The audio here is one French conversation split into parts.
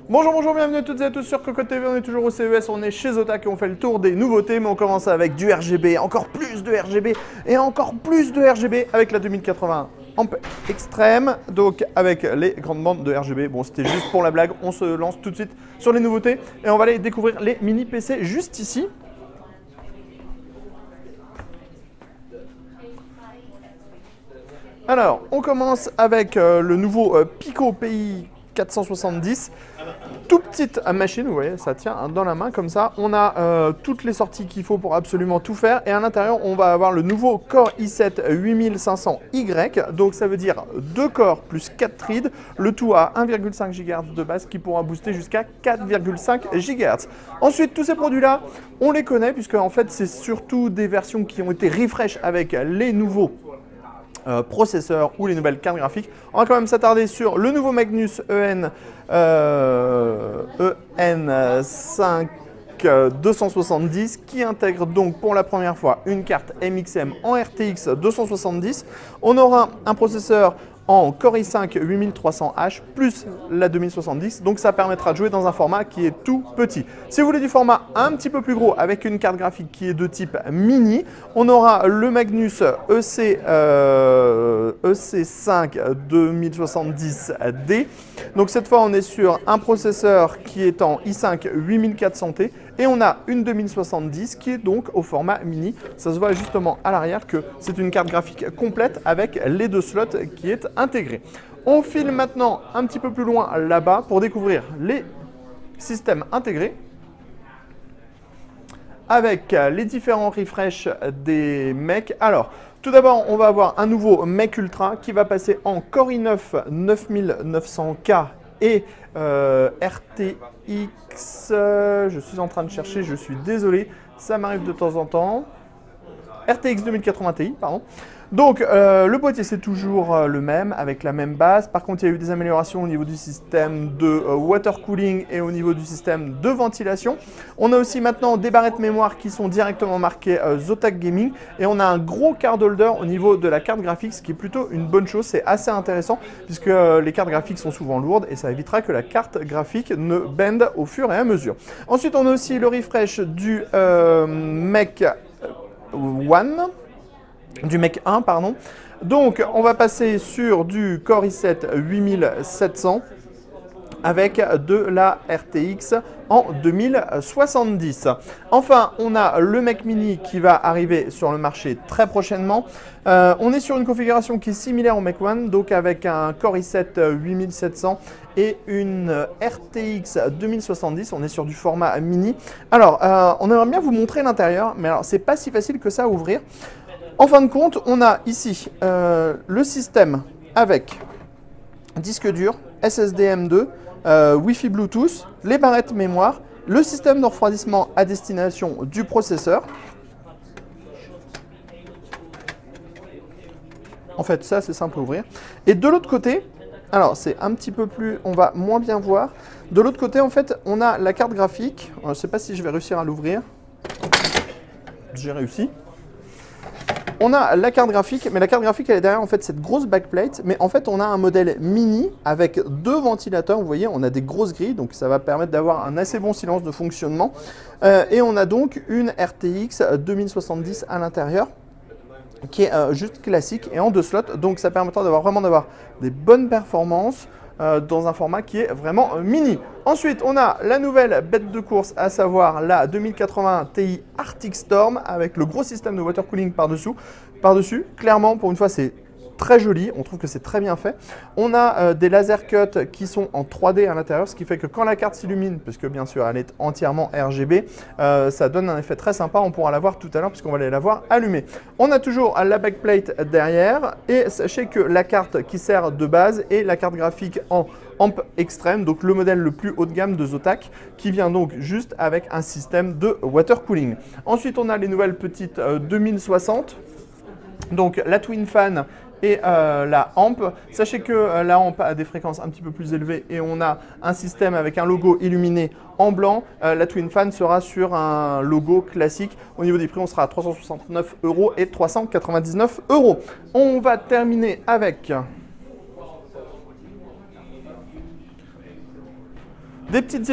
Bonjour, bonjour, bienvenue à toutes et à tous sur Cocotte TV, on est toujours au CES, on est chez Zotac et on fait le tour des nouveautés, mais on commence avec du RGB, encore plus de RGB et encore plus de RGB avec la 2080 Amp Extreme, donc avec les grandes bandes de RGB. Bon, c'était juste pour la blague, on se lance tout de suite sur les nouveautés et on va aller découvrir les mini PC juste ici. Alors, on commence avec le nouveau Pico PI 470. Tout petite machine, vous voyez, ça tient dans la main comme ça. On a toutes les sorties qu'il faut pour absolument tout faire. Et à l'intérieur, on va avoir le nouveau Core i7 8500Y. Donc ça veut dire 2 corps plus 4 threads. Le tout à 1,5 GHz de base qui pourra booster jusqu'à 4,5 GHz. Ensuite, tous ces produits-là, on les connaît puisque en fait, c'est surtout des versions qui ont été refresh avec les nouveaux processeurs ou les nouvelles cartes graphiques. On va quand même s'attarder sur le nouveau Magnus EN5 270 qui intègre donc pour la première fois une carte MXM en RTX 270. On aura un processeur en Core i5 8300H plus la 2070, donc ça permettra de jouer dans un format qui est tout petit. Si vous voulez du format un petit peu plus gros avec une carte graphique qui est de type mini, on aura le Magnus EC5 2070D. Donc cette fois on est sur un processeur qui est en i5 8400T et on a une 2070 qui est donc au format mini. Ça se voit justement à l'arrière que c'est une carte graphique complète avec les deux slots qui est intégrée. On file maintenant un petit peu plus loin là-bas pour découvrir les systèmes intégrés avec les différents refresh des mecs. Alors, tout d'abord, on va avoir un nouveau Mech Ultra qui va passer en Core i9 9900K et RTX, je suis en train de chercher, je suis désolé, ça m'arrive de temps en temps. RTX 2080 Ti, pardon. Donc, le boîtier, c'est toujours le même, avec la même base. Par contre, il y a eu des améliorations au niveau du système de water cooling et au niveau du système de ventilation. On a aussi maintenant des barrettes mémoire qui sont directement marquées Zotac Gaming. Et on a un gros card holder au niveau de la carte graphique, ce qui est plutôt une bonne chose. C'est assez intéressant, puisque les cartes graphiques sont souvent lourdes et ça évitera que la carte graphique ne bende au fur et à mesure. Ensuite, on a aussi le refresh du Mech 1, pardon. Donc, on va passer sur du Core i7 8700 avec de la RTX en 2070. Enfin, on a le Mech Mini qui va arriver sur le marché très prochainement. On est sur une configuration qui est similaire au Mech 1, donc avec un Core i7 8700 et une RTX 2070. On est sur du format mini. Alors, on aimerait bien vous montrer l'intérieur, mais alors c'est pas si facile que ça à ouvrir. En fin de compte, on a ici le système avec disque dur, SSD M2, Wi-Fi Bluetooth, les barrettes mémoire, le système de refroidissement à destination du processeur. En fait, ça, c'est simple à ouvrir. Et de l'autre côté, alors c'est un petit peu plus, on va moins bien voir. De l'autre côté, en fait, on a la carte graphique. Je ne sais pas si je vais réussir à l'ouvrir. J'ai réussi. On a la carte graphique, mais la carte graphique, elle est derrière en fait cette grosse backplate. Mais en fait, on a un modèle mini avec deux ventilateurs. Vous voyez, on a des grosses grilles, donc ça va permettre d'avoir un assez bon silence de fonctionnement. Et on a donc une RTX 2070 à l'intérieur, qui est juste classique et en deux slots. Donc ça permettra d'avoir des bonnes performances dans un format qui est vraiment mini. Ensuite, on a la nouvelle bête de course, à savoir la 2080 Ti Arctic Storm avec le gros système de water cooling par-dessus. Clairement, pour une fois, c'est très joli, on trouve que c'est très bien fait. On a des laser cuts qui sont en 3D à l'intérieur, ce qui fait que quand la carte s'illumine, puisque bien sûr elle est entièrement RGB, ça donne un effet très sympa. On pourra la voir tout à l'heure puisqu'on va aller la voir allumée. On a toujours la backplate derrière et sachez que la carte qui sert de base est la carte graphique en Amp Extreme, donc le modèle le plus haut de gamme de Zotac, qui vient donc juste avec un système de water cooling. Ensuite, on a les nouvelles petites 2060, donc la Twin Fan et la Amp. Sachez que la Amp a des fréquences un petit peu plus élevées et on a un système avec un logo illuminé en blanc. La Twin Fan sera sur un logo classique. Au niveau des prix, on sera à 369 € et 399 €. On va terminer avec Des petites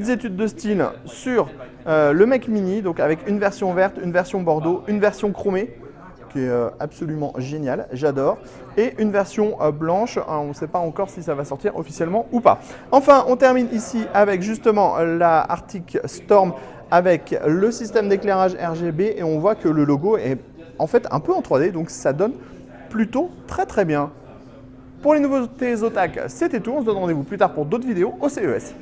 études de style sur le Mac Mini, donc avec une version verte, une version bordeaux, une version chromée, qui est absolument géniale, j'adore, et une version blanche, on ne sait pas encore si ça va sortir officiellement ou pas. Enfin, on termine ici avec justement la Arctic Storm avec le système d'éclairage RGB et on voit que le logo est en fait un peu en 3D, donc ça donne plutôt très bien. Pour les nouveautés Zotac, c'était tout, on se donne rendez-vous plus tard pour d'autres vidéos au CES.